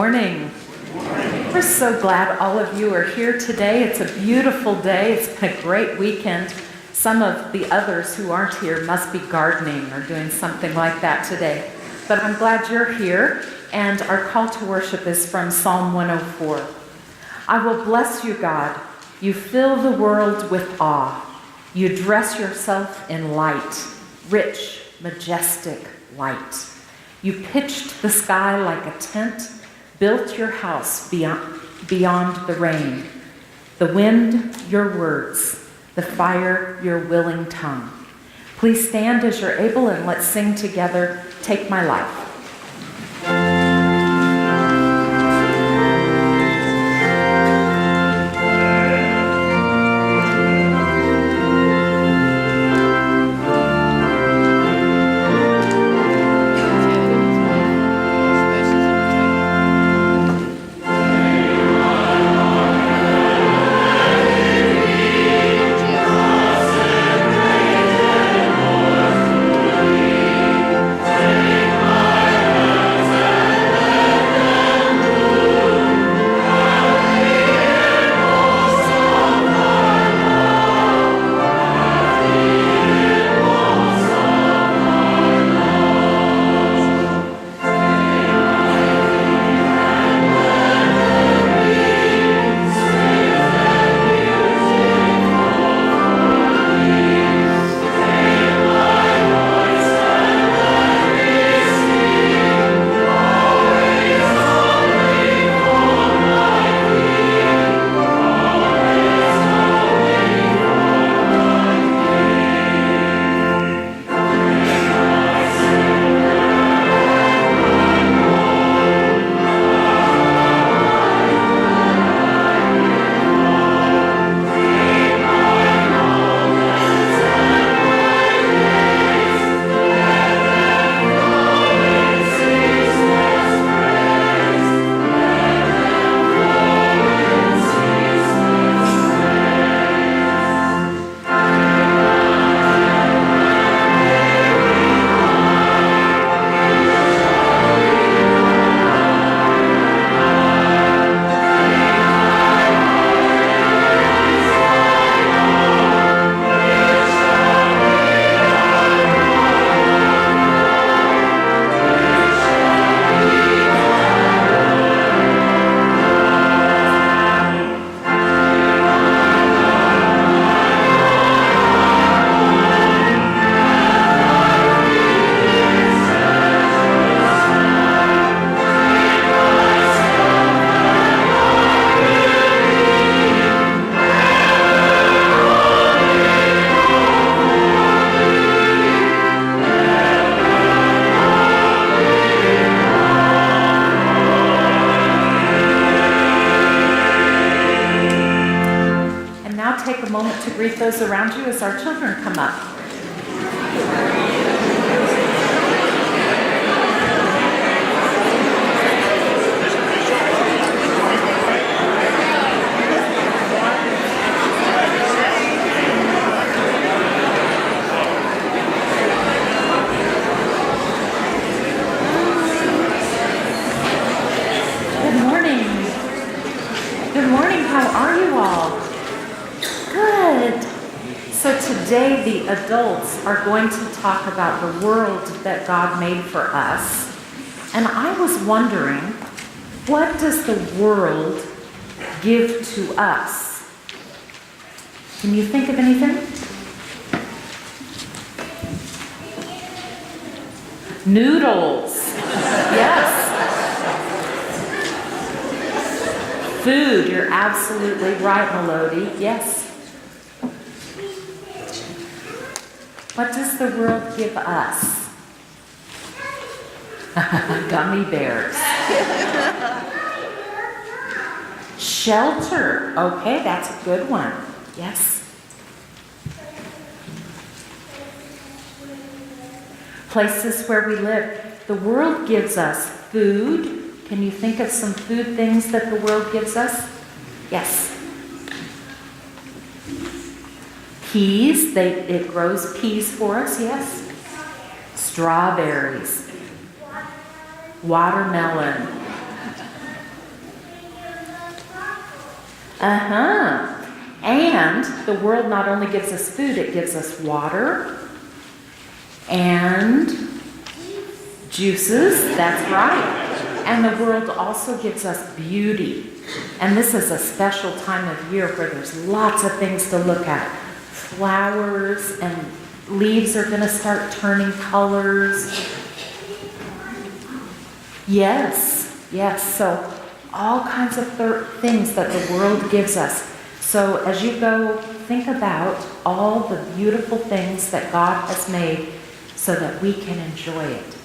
morning. We're so glad all of you are here today. It's a beautiful day. It's been a great weekend. Some of the others who aren't here must be gardening or doing something like that today. But I'm glad you're here, and our call to worship is from Psalm 104. I will bless you, God. You fill the world with awe. You dress yourself in light, rich, majestic light. You pitched the sky like a tent, built your house beyond the rain. The wind, your words. The fire, your willing tongue. Please stand as you're able and let's sing together, Take My Life. Greet those around you as our children come up. Good morning. Good morning. How are you all? Good. So today the adults are going to talk about the world that God made for us. And I was wondering, what does the world give to us? Can you think of anything? Noodles. Yes. Food. You're absolutely right, Melody. Yes. What does the world give us? Gummy bears. Shelter. Okay, that's a good one. Yes. Places where we live. The world gives us food. Can you think of some food things that the world gives us? Yes. Peas, it grows peas for us, yes. Strawberries, watermelon, And the world not only gives us food, it gives us water and juices. That's right. And the world also gives us beauty. And this is a special time of year where there's lots of things to look at. Flowers and leaves are going to start turning colors. Yes. So all kinds of things that the world gives us. So as you go, think about all the beautiful things that God has made so that we can enjoy it.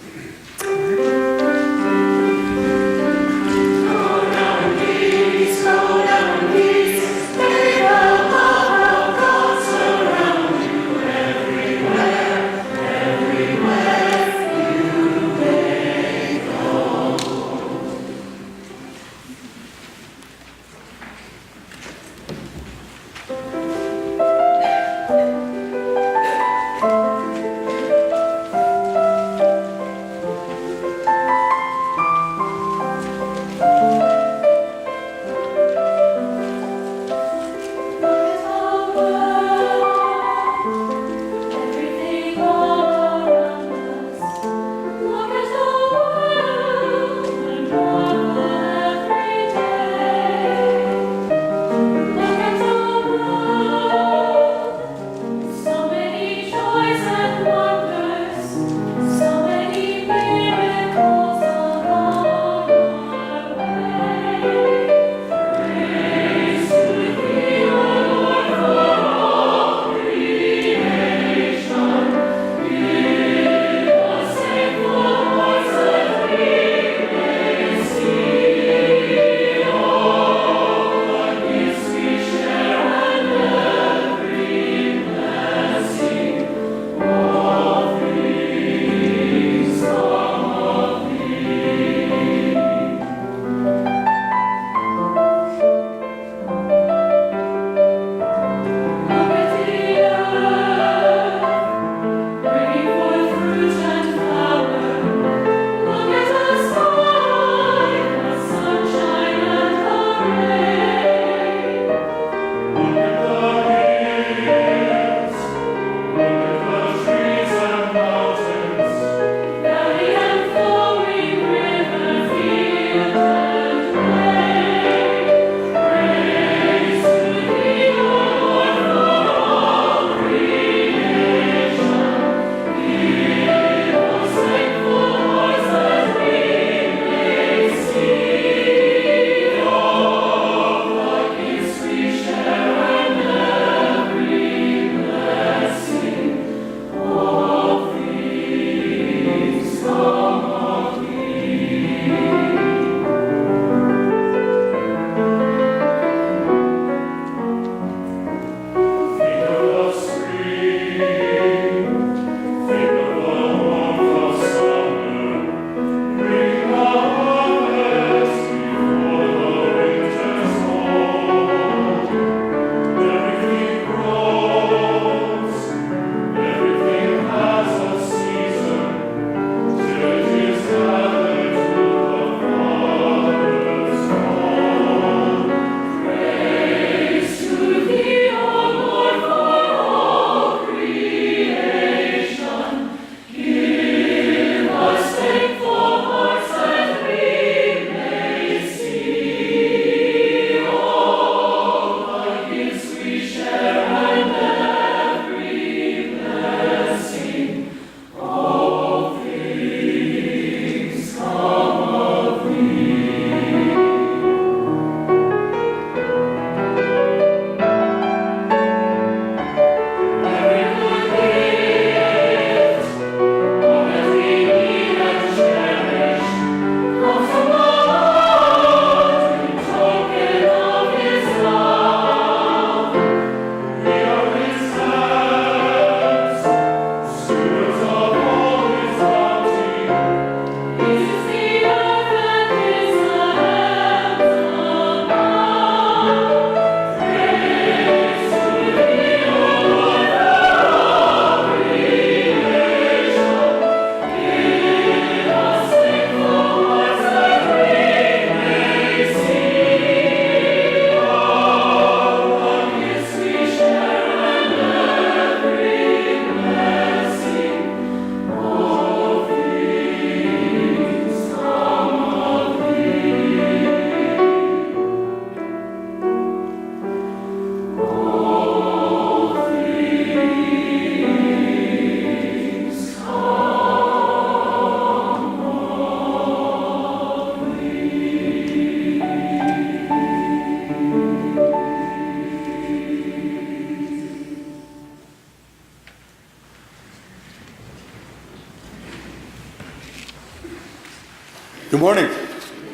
Good morning.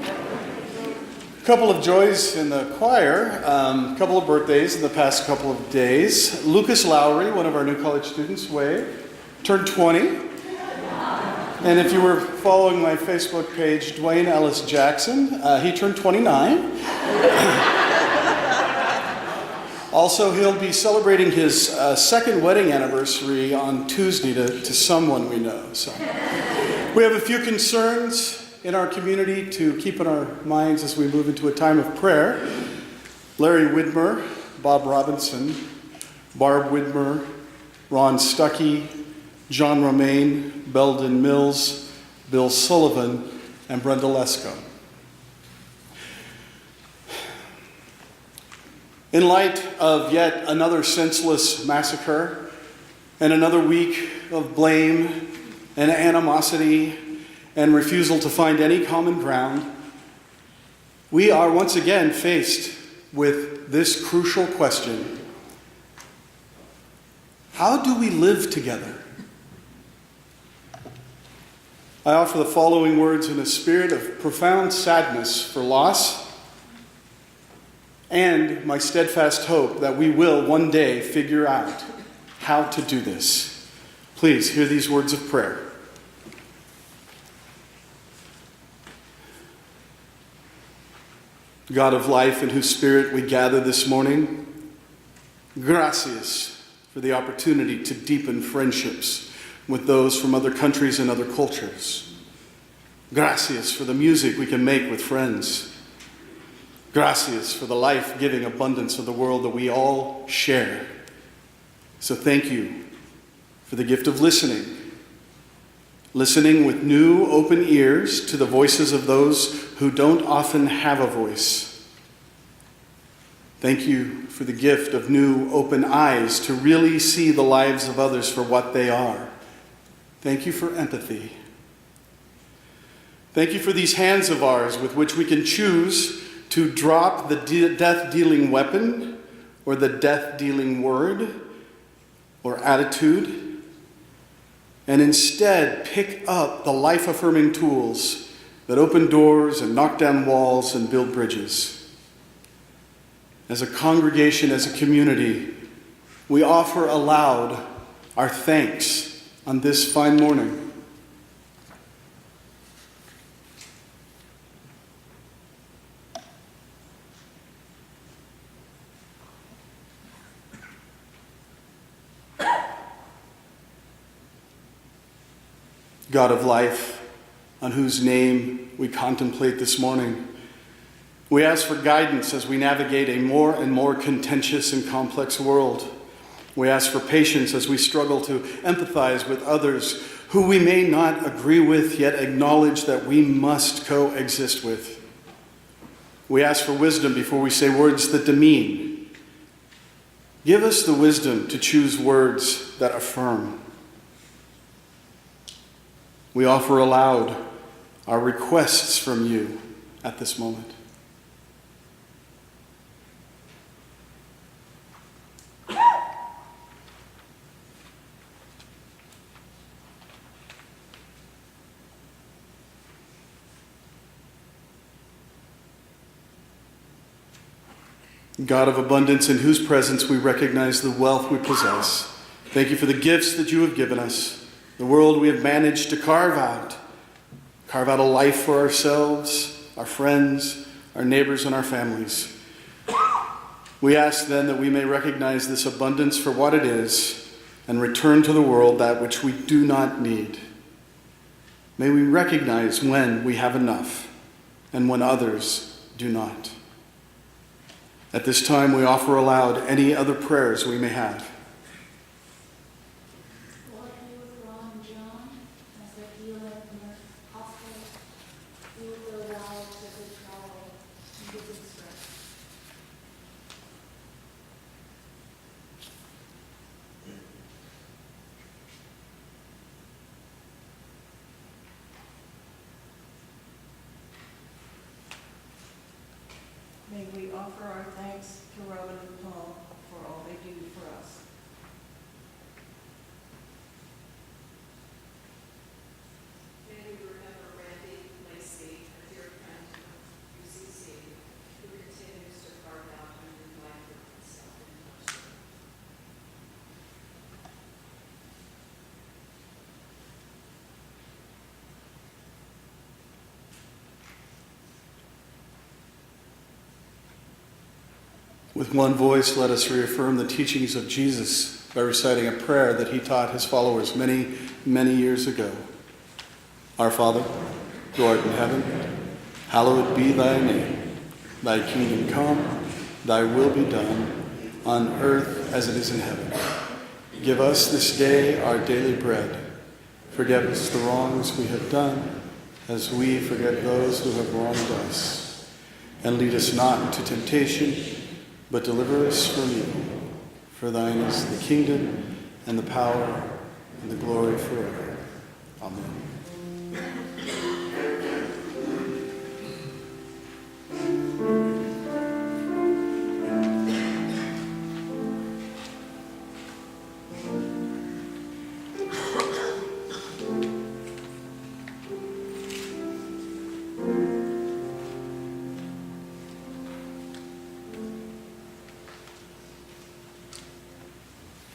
A couple of joys in the choir, a couple of birthdays in the past couple of days. Lucas Lowry, one of our new college students, turned 20. And if you were following my Facebook page, Dwayne Ellis Jackson, he turned 29. Also, he'll be celebrating his second wedding anniversary on Tuesday to someone we know. So, we have a few concerns in our community to keep in our minds as we move into a time of prayer. Larry Widmer, Bob Robinson, Barb Widmer, Ron Stuckey, John Romaine, Belden Mills, Bill Sullivan, and Brenda Lesko. In light of yet another senseless massacre and another week of blame and animosity and refusal to find any common ground, we are once again faced with this crucial question: how do we live together? I offer the following words in a spirit of profound sadness for loss and my steadfast hope that we will one day figure out how to do this. Please hear these words of prayer. God of life, in whose spirit we gather this morning, gracias for the opportunity to deepen friendships with those from other countries and other cultures. Gracias for the music we can make with friends. Gracias for the life-giving abundance of the world that we all share. So thank you for the gift of listening. Listening with new, open ears to the voices of those who don't often have a voice. Thank you for the gift of new, open eyes to really see the lives of others for what they are. Thank you for empathy. Thank you for these hands of ours with which we can choose to drop the death-dealing weapon or the death-dealing word or attitude, and instead pick up the life-affirming tools that open doors and knock down walls and build bridges. As a congregation, as a community, we offer aloud our thanks on this fine morning. God of life, on whose name we contemplate this morning, we ask for guidance as we navigate a more and more contentious and complex world. We ask for patience as we struggle to empathize with others who we may not agree with, yet acknowledge that we must coexist with. We ask for wisdom before we say words that demean. Give us the wisdom to choose words that affirm. We offer aloud our requests from you at this moment. God of abundance, in whose presence we recognize the wealth we possess, thank you for the gifts that you have given us. The world we have managed to carve out a life for ourselves, our friends, our neighbors, and our families. We ask then that we may recognize this abundance for what it is and return to the world that which we do not need. May we recognize when we have enough and when others do not. At this time, we offer aloud any other prayers we may have. May we offer our thanks to Robin and Paul for all they do for us. May we remember Randy, Lacey, With one voice, let us reaffirm the teachings of Jesus by reciting a prayer that he taught his followers many, many years ago. Our Father, who art in heaven, hallowed be thy name. Thy kingdom come, thy will be done, on earth as it is in heaven. Give us this day our daily bread. Forgive us the wrongs we have done, as we forget those who have wronged us. And lead us not into temptation, but deliver us from evil. For thine is the kingdom, and the power, and the glory forever. Amen.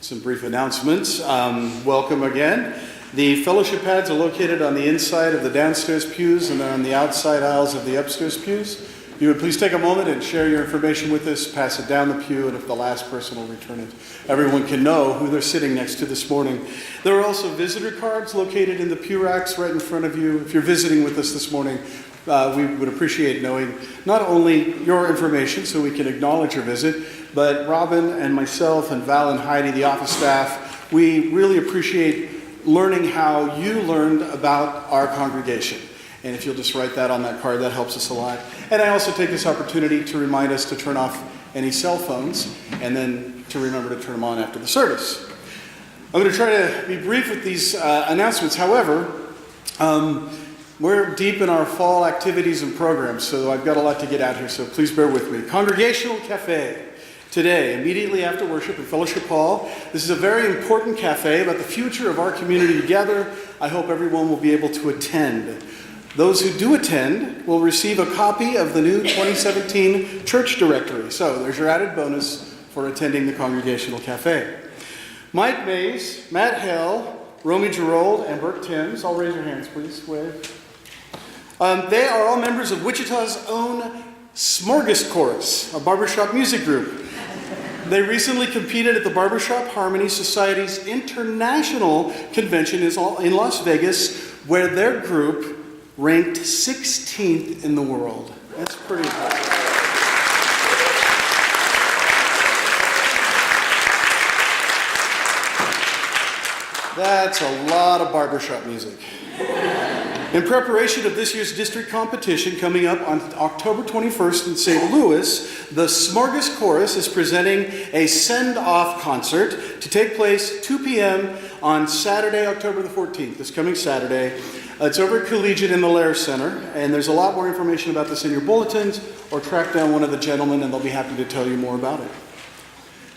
Some brief announcements. Welcome again. The fellowship pads are located on the inside of the downstairs pews and on the outside aisles of the upstairs pews. If you would please take a moment and share your information with us, pass it down the pew, and if the last person will return it, everyone can know who they're sitting next to this morning. There are also visitor cards located in the pew racks right in front of you. If you're visiting with us this morning, we would appreciate knowing not only your information so we can acknowledge your visit, but Robin and myself and Val and Heidi, the office staff, we really appreciate learning how you learned about our congregation. And if you'll just write that on that card, that helps us a lot. And I also take this opportunity to remind us to turn off any cell phones and then to remember to turn them on after the service. I'm going to try to be brief with these announcements. However, we're deep in our fall activities and programs, so I've got a lot to get out here, so please bear with me. Congregational Cafe. Today, immediately after worship in Fellowship Hall. This is a very important cafe about the future of our community together. I hope everyone will be able to attend. Those who do attend will receive a copy of the new 2017 church directory. So there's your added bonus for attending the Congregational Cafe. Mike Mays, Matt Hale, Romy Gerold, and Burke Timms. All raise your hands, please. Wave. They are all members of Wichita's own Smorgasbord Chorus, a barbershop music group. They recently competed at the Barbershop Harmony Society's International Convention in Las Vegas, where their group ranked 16th in the world. That's pretty impressive. That's a lot of barbershop music. In preparation of this year's district competition coming up on October 21st in St. Louis, the Smorgasbord Chorus is presenting a send-off concert to take place 2 p.m. on Saturday, October the 14th, this coming Saturday. It's over at Collegiate in the Lair Center, and there's a lot more information about this in your bulletins, or track down one of the gentlemen and they'll be happy to tell you more about it.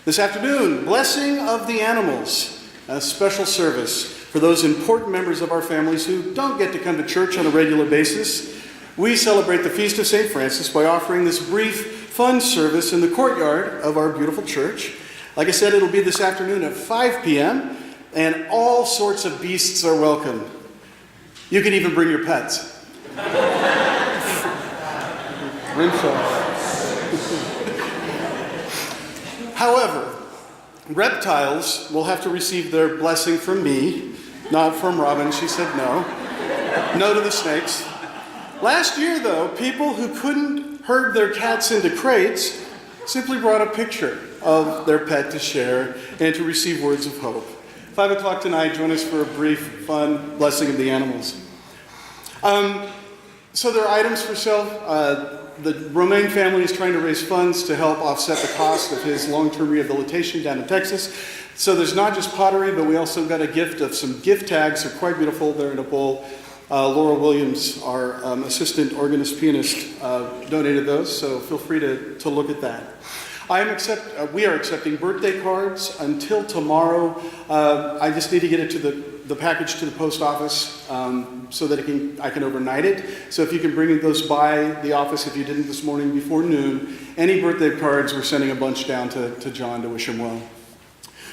This afternoon, Blessing of the Animals, a special service for those important members of our families who don't get to come to church on a regular basis. We celebrate the Feast of St. Francis by offering this brief, fun service in the courtyard of our beautiful church. Like I said, it'll be this afternoon at 5 p.m., and all sorts of beasts are welcome. You can even bring your pets. However, reptiles will have to receive their blessing from me, not from Robin. She said no. No to the snakes. Last year, though, people who couldn't herd their cats into crates simply brought a picture of their pet to share and to receive words of hope. 5 o'clock tonight, join us for a brief, fun blessing of the animals. So there are items for sale. The Romaine family is trying to raise funds to help offset the cost of his long-term rehabilitation down in Texas. So there's not just pottery, but we also got a gift of some gift tags. They're quite beautiful. They're in a bowl. Laura Williams, our assistant organist pianist, donated those, so feel free to look at that. We are accepting birthday cards until tomorrow. I just need to get it to the package to the post office so that I can overnight it. So if you can bring those by the office, if you didn't this morning before noon, any birthday cards, we're sending a bunch down to John to wish him well.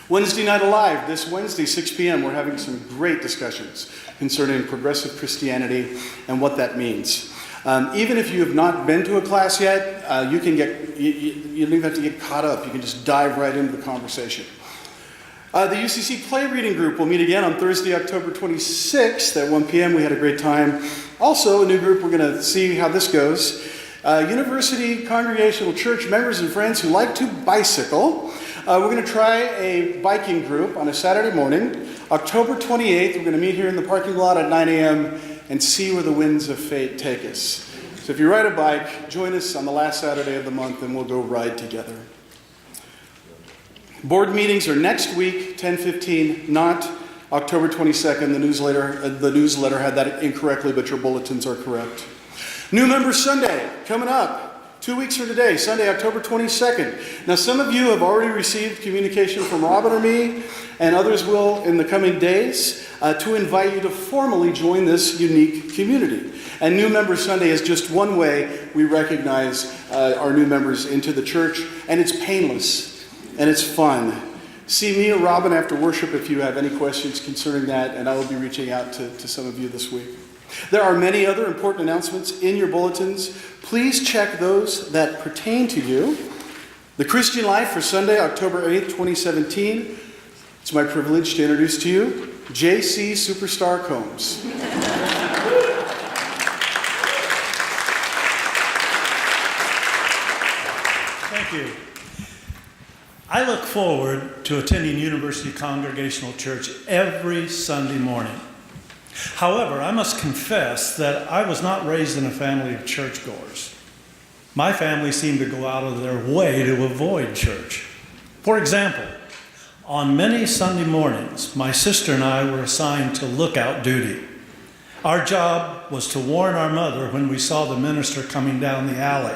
Wednesday Night Alive, this Wednesday, 6 p.m., we're having some great discussions concerning progressive Christianity and what that means. Even if you have not been to a class yet, you don't even have to get caught up. You can just dive right into the conversation. The UCC Play Reading Group will meet again on Thursday, October 26th at 1 p.m. We had a great time. Also, a new group, we're going to see how this goes. University Congregational Church members and friends who like to bicycle. We're going to try a biking group on a Saturday morning. October 28th, we're going to meet here in the parking lot at 9 a.m. and see where the winds of fate take us. So if you ride a bike, join us on the last Saturday of the month and we'll go ride together. Board meetings are next week, 10:15, not October 22nd. The newsletter had that incorrectly, but your bulletins are correct. New Members Sunday coming up. 2 weeks from today, Sunday, October 22nd. Now, some of you have already received communication from Robin or me, and others will in the coming days, to invite you to formally join this unique community. And New Members Sunday is just one way we recognize our new members into the church, and it's painless, and it's fun. See me or Robin after worship if you have any questions concerning that, and I will be reaching out to some of you this week. There are many other important announcements in your bulletins. Please check those that pertain to you. The Christian Life for Sunday, October 8th, 2017. It's my privilege to introduce to you J.C. Superstar Combs. Thank you. I look forward to attending University Congregational Church every Sunday morning. However, I must confess that I was not raised in a family of churchgoers. My family seemed to go out of their way to avoid church. For example, on many Sunday mornings, my sister and I were assigned to lookout duty. Our job was to warn our mother when we saw the minister coming down the alley,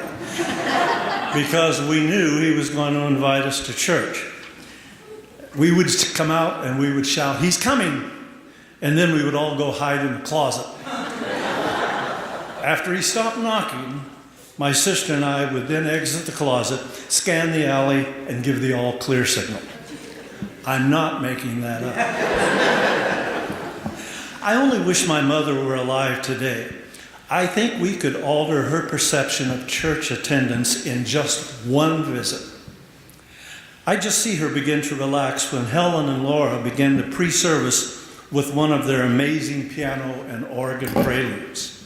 because we knew he was going to invite us to church. We would come out and we would shout, "He's coming!" And then we would all go hide in the closet. After he stopped knocking, my sister and I would then exit the closet, scan the alley, and give the all clear signal. I'm not making that up. I only wish my mother were alive today. I think we could alter her perception of church attendance in just one visit. I just see her begin to relax when Helen and Laura begin the pre-service with one of their amazing piano and organ preludes.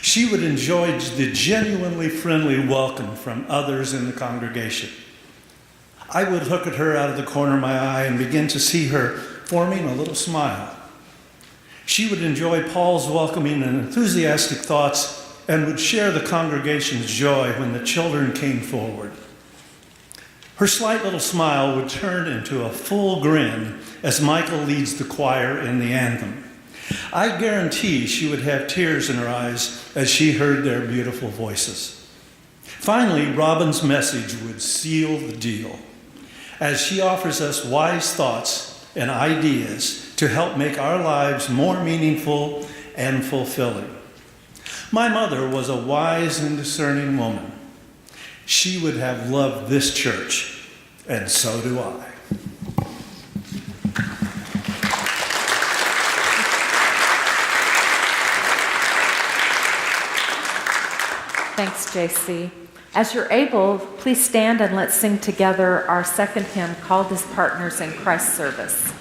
She would enjoy the genuinely friendly welcome from others in the congregation. I would look at her out of the corner of my eye and begin to see her forming a little smile. She would enjoy Paul's welcoming and enthusiastic thoughts and would share the congregation's joy when the children came forward. Her slight little smile would turn into a full grin as Michael leads the choir in the anthem. I guarantee she would have tears in her eyes as she heard their beautiful voices. Finally, Robin's message would seal the deal, as she offers us wise thoughts and ideas to help make our lives more meaningful and fulfilling. My mother was a wise and discerning woman. She would have loved this church, and so do I. Thanks, JC. As you're able, please stand and let's sing together our second hymn called as Partners in Christ's Service.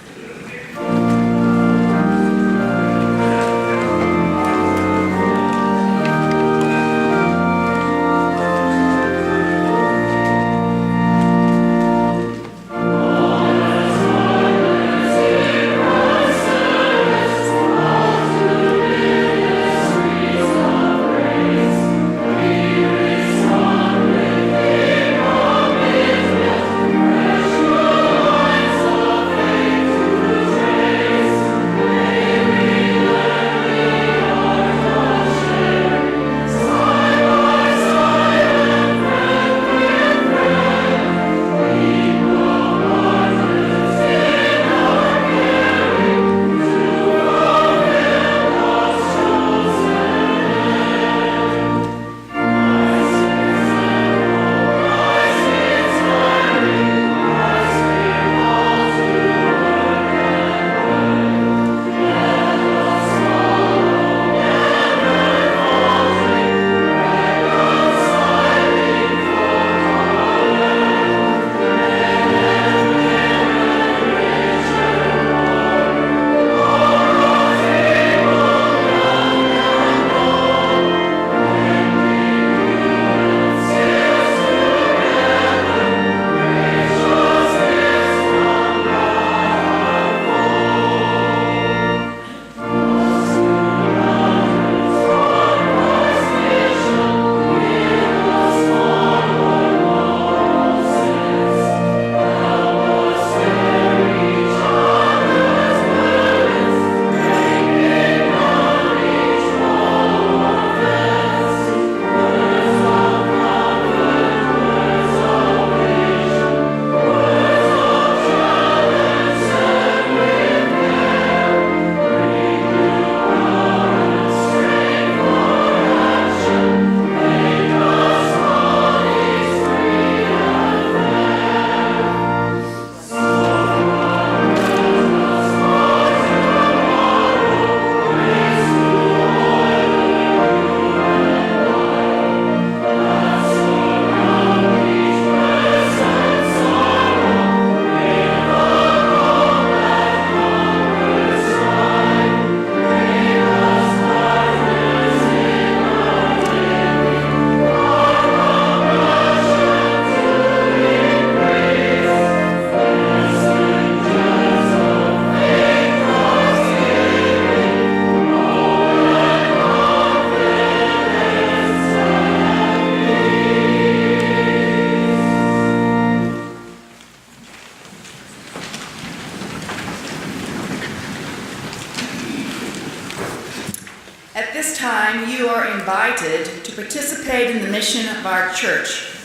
At this time, you are invited to participate in the mission of our church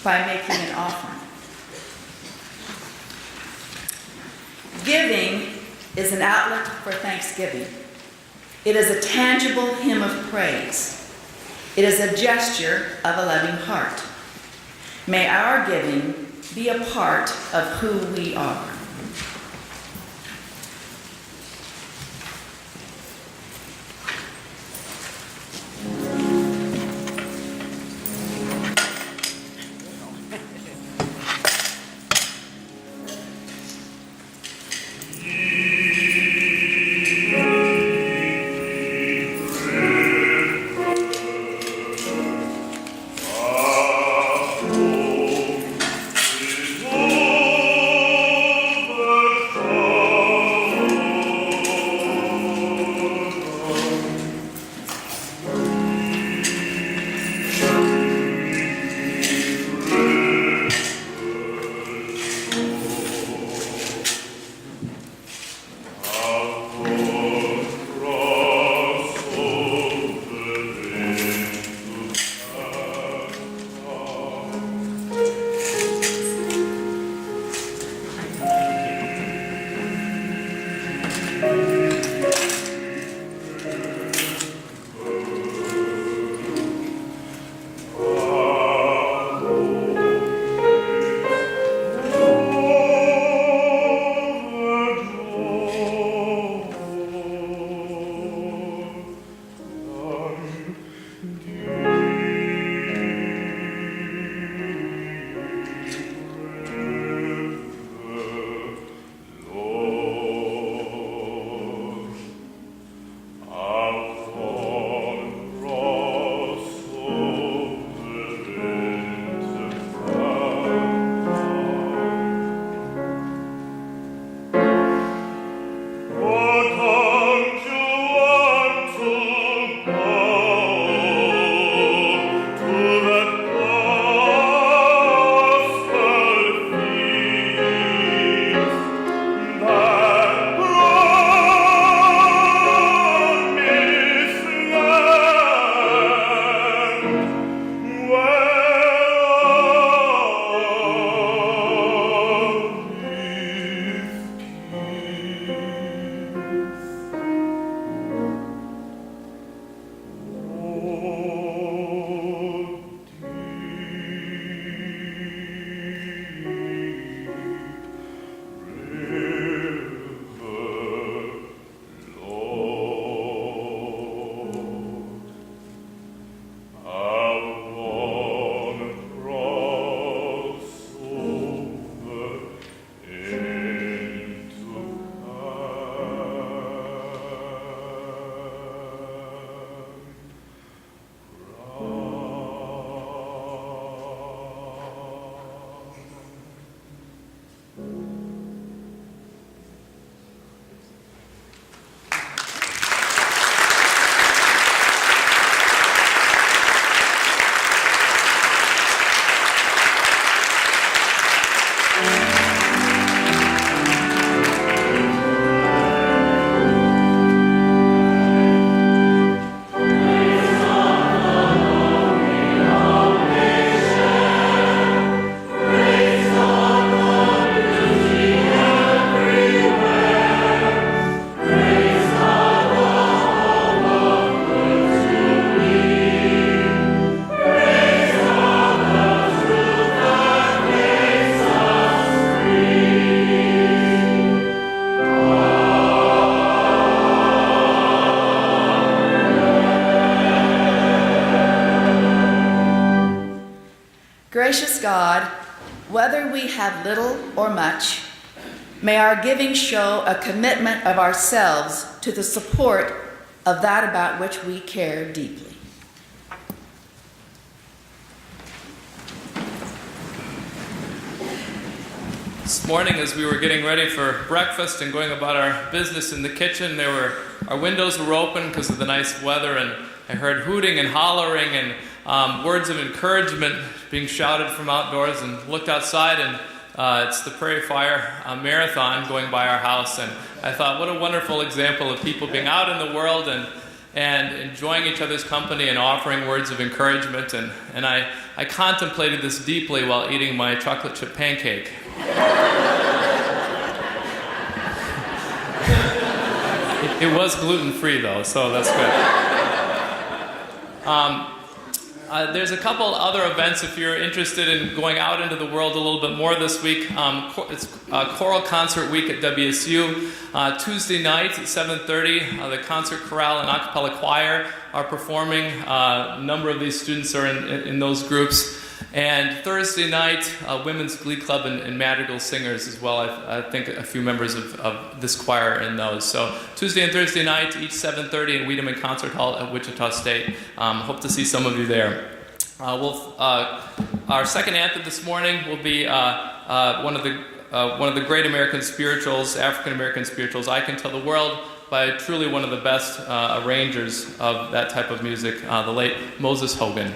by making an offering. Giving is an outlet for thanksgiving. It is a tangible hymn of praise. It is a gesture of a loving heart. May our giving be a part of who we are. Gracious God, whether we have little or much, may our giving show a commitment of ourselves to the support of that about which we care deeply. This morning, as we were getting ready for breakfast and going about our business in the kitchen, our windows were open because of the nice weather, and I heard hooting and hollering and words of encouragement being shouted from outdoors, and looked outside, and it's the Prairie Fire Marathon going by our house, and I thought, what a wonderful example of people being out in the world and and enjoying each other's company and offering words of encouragement. And I contemplated this deeply while eating my chocolate chip pancake. It was gluten-free though, so that's good. There's a couple other events if you're interested in going out into the world a little bit more this week. It's Choral Concert Week at WSU. Tuesday night at 7:30, the concert chorale and a cappella choir are performing. A number of these students are in those groups. And Thursday night, Women's Glee Club and Madrigal Singers as well. I think a few members of this choir are in those. So Tuesday and Thursday night, each 7:30 in Wiedemann Concert Hall at Wichita State. Hope to see some of you there. Our second anthem this morning will be one of the great American spirituals, African American spirituals, "I Can Tell the World," by truly one of the best arrangers of that type of music, the late Moses Hogan.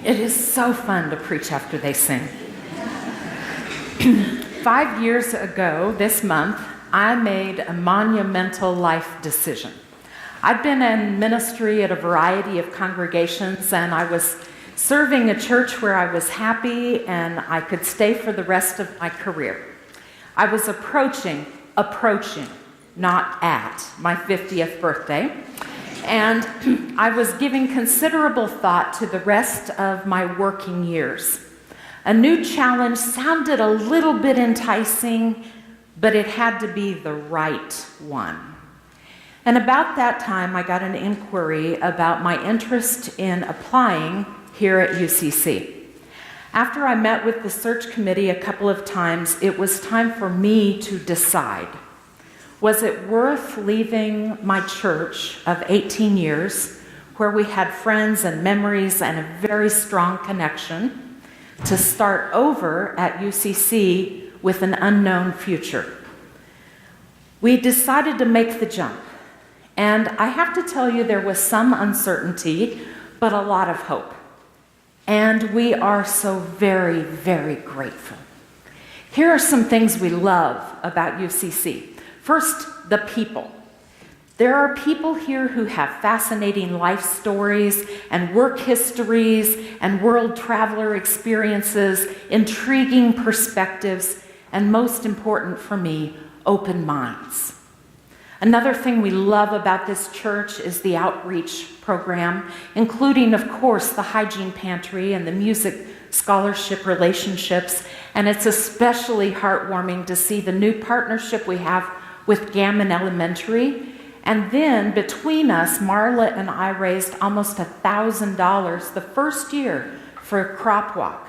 It is so fun to preach after they sing. 5 years ago, this month, I made a monumental life decision. I'd been in ministry at a variety of congregations, and I was serving a church where I was happy and I could stay for the rest of my career. I was approaching, not at, my 50th birthday. And I was giving considerable thought to the rest of my working years. A new challenge sounded a little bit enticing, but it had to be the right one. And about that time, I got an inquiry about my interest in applying here at UCC. After I met with the search committee a couple of times, it was time for me to decide. Was it worth leaving my church of 18 years, where we had friends and memories and a very strong connection, to start over at UCC with an unknown future? We decided to make the jump. And I have to tell you, there was some uncertainty, but a lot of hope. And we are so very, very grateful. Here are some things we love about UCC. First, the people. There are people here who have fascinating life stories and work histories and world traveler experiences, intriguing perspectives, and most important for me, open minds. Another thing we love about this church is the outreach program, including, of course, the hygiene pantry and the music scholarship relationships. And it's especially heartwarming to see the new partnership we have with Gammon Elementary. And then between us, Marla and I raised almost $1,000 the first year for a crop walk.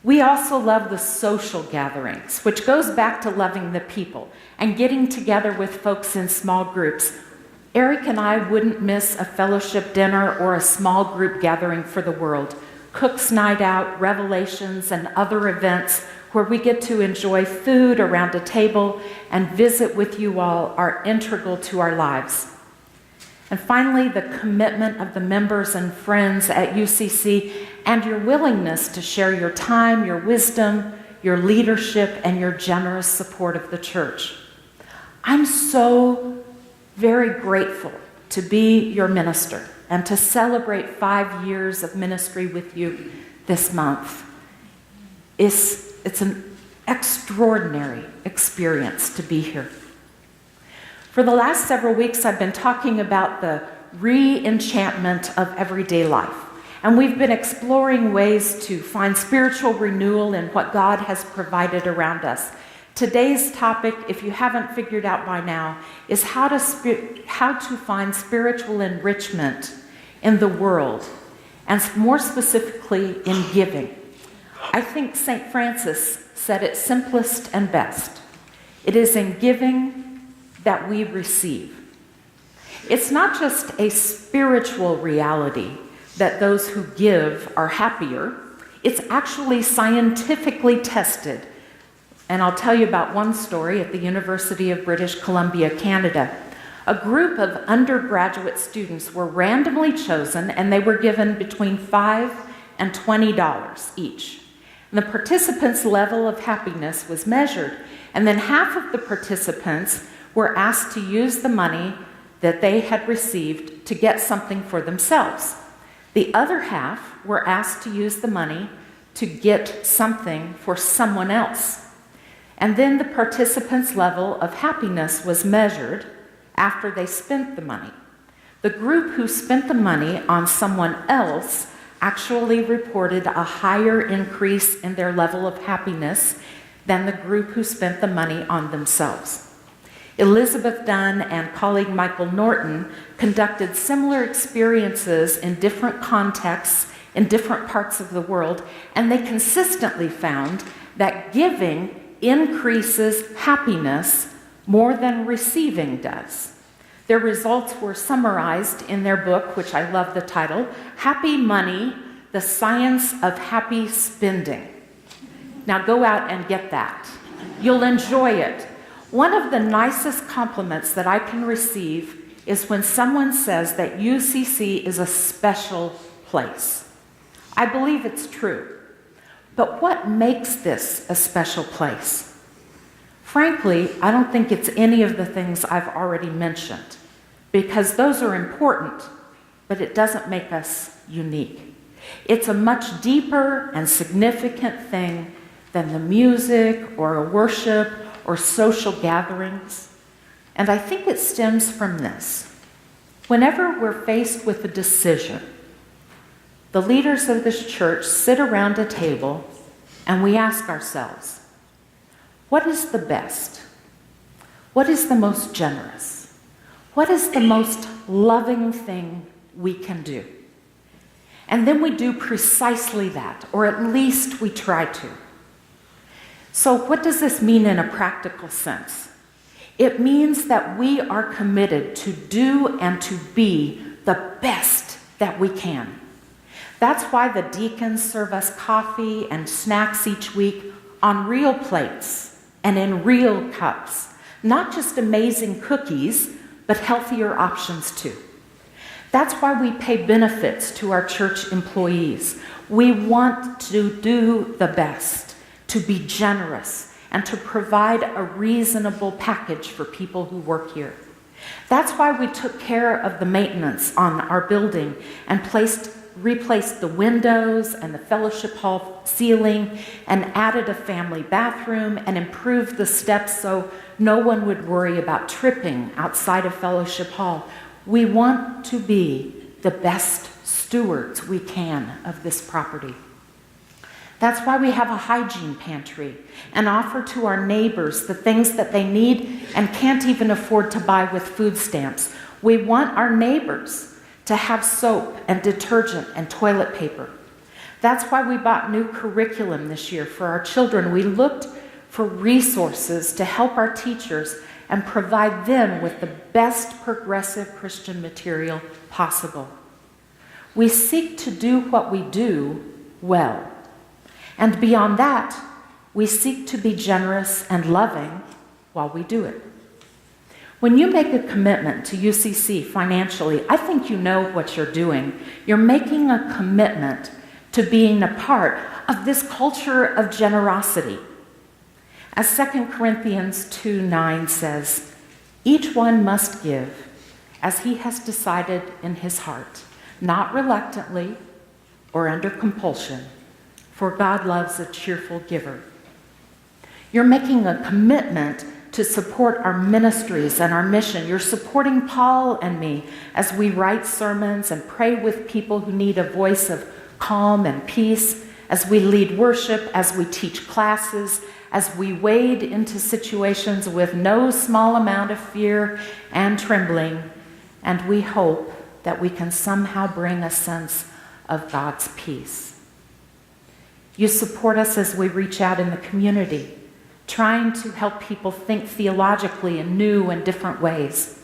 We also love the social gatherings, which goes back to loving the people and getting together with folks in small groups. Eric and I wouldn't miss a fellowship dinner or a small group gathering for the world. Cook's Night Out, Revelations, and other events where we get to enjoy food around a table and visit with you all are integral to our lives. And finally, the commitment of the members and friends at UCC and your willingness to share your time, your wisdom, your leadership, and your generous support of the church. I'm so very grateful to be your minister and to celebrate 5 years of ministry with you this month. It's an extraordinary experience to be here. For the last several weeks, I've been talking about the re-enchantment of everyday life. And we've been exploring ways to find spiritual renewal in what God has provided around us. Today's topic, if you haven't figured out by now, is how to find spiritual enrichment in the world, and more specifically in giving. I think St. Francis said it simplest and best. It is in giving that we receive. It's not just a spiritual reality that those who give are happier. It's actually scientifically tested. And I'll tell you about one story at the University of British Columbia, Canada. A group of undergraduate students were randomly chosen, and they were given between $5 and $20 each. And the participants' level of happiness was measured, and then half of the participants were asked to use the money that they had received to get something for themselves. The other half were asked to use the money to get something for someone else. And then the participants' level of happiness was measured after they spent the money. The group who spent the money on someone else actually reported a higher increase in their level of happiness than the group who spent the money on themselves. Elizabeth Dunn and colleague Michael Norton conducted similar experiences in different contexts in different parts of the world, and they consistently found that giving increases happiness more than receiving does. Their results were summarized in their book, which I love the title, Happy Money, The Science of Happy Spending. Now go out and get that. You'll enjoy it. One of the nicest compliments that I can receive is when someone says that UCC is a special place. I believe it's true. But what makes this a special place? Frankly, I don't think it's any of the things I've already mentioned, because those are important, but it doesn't make us unique. It's a much deeper and significant thing than the music or a worship or social gatherings. And I think it stems from this. Whenever we're faced with a decision, the leaders of this church sit around a table and we ask ourselves, what is the best? What is the most generous? What is the most loving thing we can do? And then we do precisely that, or at least we try to. So what does this mean in a practical sense? It means that we are committed to do and to be the best that we can. That's why the deacons serve us coffee and snacks each week on real plates and in real cups. Not just amazing cookies, but healthier options too. That's why we pay benefits to our church employees. We want to do the best, to be generous, and to provide a reasonable package for people who work here. That's why we took care of the maintenance on our building and replaced the windows and the fellowship hall ceiling and added a family bathroom and improved the steps so no one would worry about tripping outside of fellowship hall. We want to be the best stewards we can of this property. That's why we have a hygiene pantry and offer to our neighbors the things that they need and can't even afford to buy with food stamps. We want our neighbors to have soap and detergent and toilet paper. That's why we bought new curriculum this year for our children. We looked for resources to help our teachers and provide them with the best progressive Christian material possible. We seek to do what we do well. And beyond that, we seek to be generous and loving while we do it. When you make a commitment to UCC financially, I think you know what you're doing. You're making a commitment to being a part of this culture of generosity. As 2 Corinthians 2:9 says, each one must give as he has decided in his heart, not reluctantly or under compulsion, for God loves a cheerful giver. You're making a commitment to support our ministries and our mission. You're supporting Paul and me as we write sermons and pray with people who need a voice of calm and peace, as we lead worship, as we teach classes, as we wade into situations with no small amount of fear and trembling, and we hope that we can somehow bring a sense of God's peace. You support us as we reach out in the community, trying to help people think theologically in new and different ways.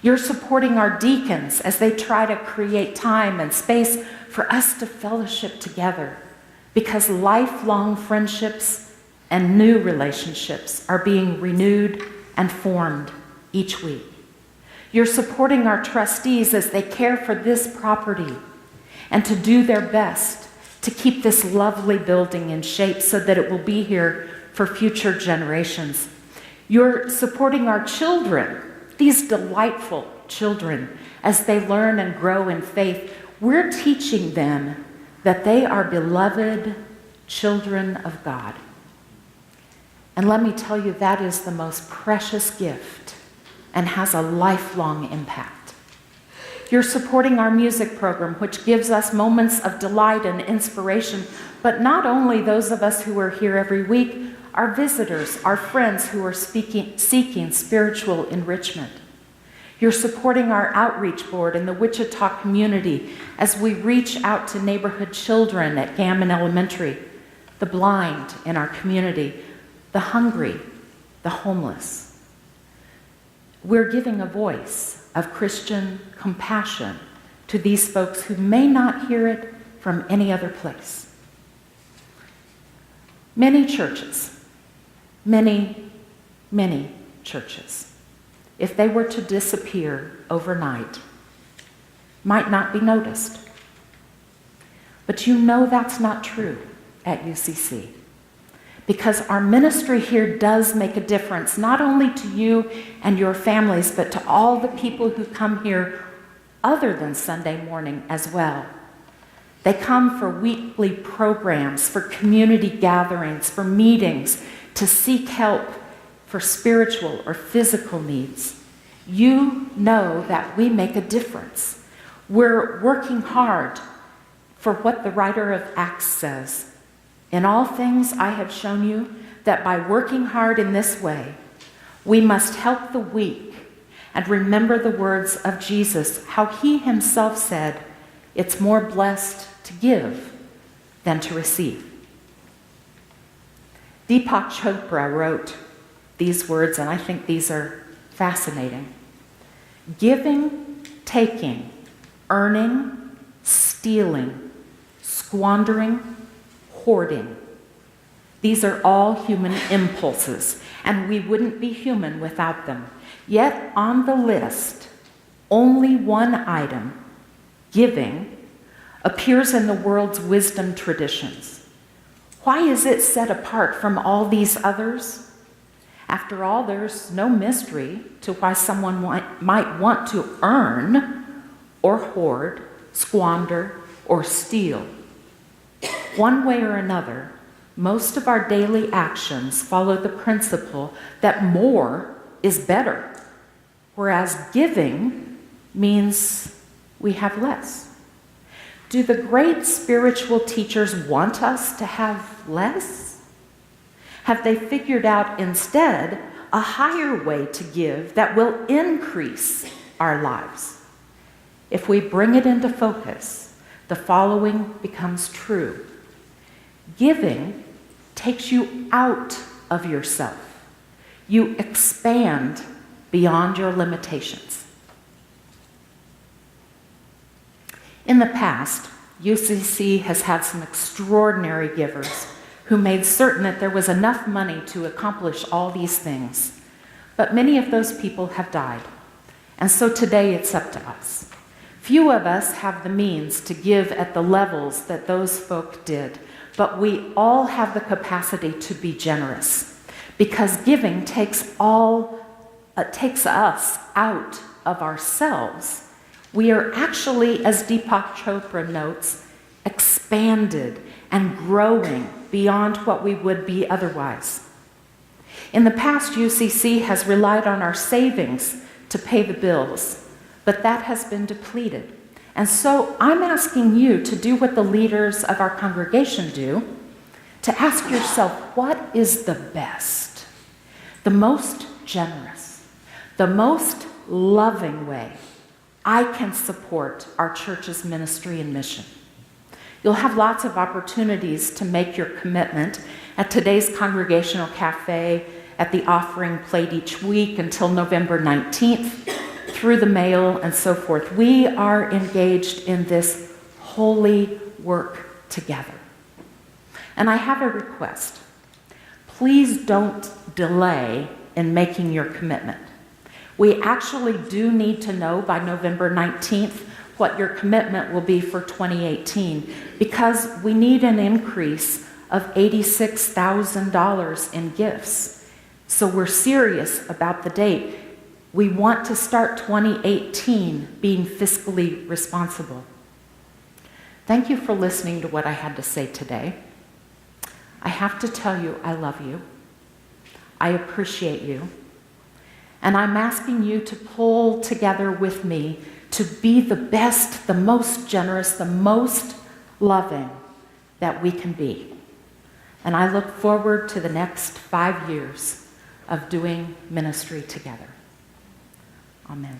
You're supporting our deacons as they try to create time and space for us to fellowship together, because lifelong friendships and new relationships are being renewed and formed each week. You're supporting our trustees as they care for this property and to do their best to keep this lovely building in shape so that it will be here for future generations. You're supporting our children, these delightful children, as they learn and grow in faith. We're teaching them that they are beloved children of God. And let me tell you, that is the most precious gift and has a lifelong impact. You're supporting our music program, which gives us moments of delight and inspiration, but not only those of us who are here every week, our visitors, our friends who are seeking spiritual enrichment. You're supporting our outreach board in the Wichita community as we reach out to neighborhood children at Gammon Elementary, the blind in our community, the hungry, the homeless. We're giving a voice of Christian compassion to these folks who may not hear it from any other place. Many churches, many churches, if they were to disappear overnight, might not be noticed. But you know that's not true at UCC, because our ministry here does make a difference, not only to you and your families, but to all the people who come here other than Sunday morning as well. They come for weekly programs, for community gatherings, for meetings, to seek help for spiritual or physical needs. You know that we make a difference. We're working hard for what the writer of Acts says. In all things I have shown you that by working hard in this way, we must help the weak and remember the words of Jesus, how he himself said, it's more blessed to give than to receive. Deepak Chopra wrote these words, and I think these are fascinating. Giving, taking, earning, stealing, squandering, hoarding. These are all human impulses, and we wouldn't be human without them. Yet on the list, only one item, giving, appears in the world's wisdom traditions. Why is it set apart from all these others? After all, there's no mystery to why someone might want to earn or hoard, squander, or steal. One way or another, most of our daily actions follow the principle that more is better, whereas giving means we have less. Do the great spiritual teachers want us to have less? Have they figured out instead a higher way to give that will increase our lives? If we bring it into focus, the following becomes true. Giving takes you out of yourself. You expand beyond your limitations. In the past, UCC has had some extraordinary givers who made certain that there was enough money to accomplish all these things. But many of those people have died, and so today it's up to us. Few of us have the means to give at the levels that those folk did, but we all have the capacity to be generous, because giving takes all takes us out of ourselves, we are actually, as Deepak Chopra notes, expanded and growing beyond what we would be otherwise. In the past, UCC has relied on our savings to pay the bills, but that has been depleted. And so I'm asking you to do what the leaders of our congregation do, to ask yourself, what is the best, the most generous, the most loving way I can support our church's ministry and mission? You'll have lots of opportunities to make your commitment at today's Congregational Cafe, at the offering plate each week until November 19th, through the mail and so forth. We are engaged in this holy work together. And I have a request. Please don't delay in making your commitment. We actually do need to know by November 19th what your commitment will be for 2018, because we need an increase of $86,000 in gifts. So we're serious about the date. We want to start 2018 being fiscally responsible. Thank you for listening to what I had to say today. I have to tell you, I love you. I appreciate you. And I'm asking you to pull together with me to be the best, the most generous, the most loving that we can be. And I look forward to the next 5 years of doing ministry together. Amen.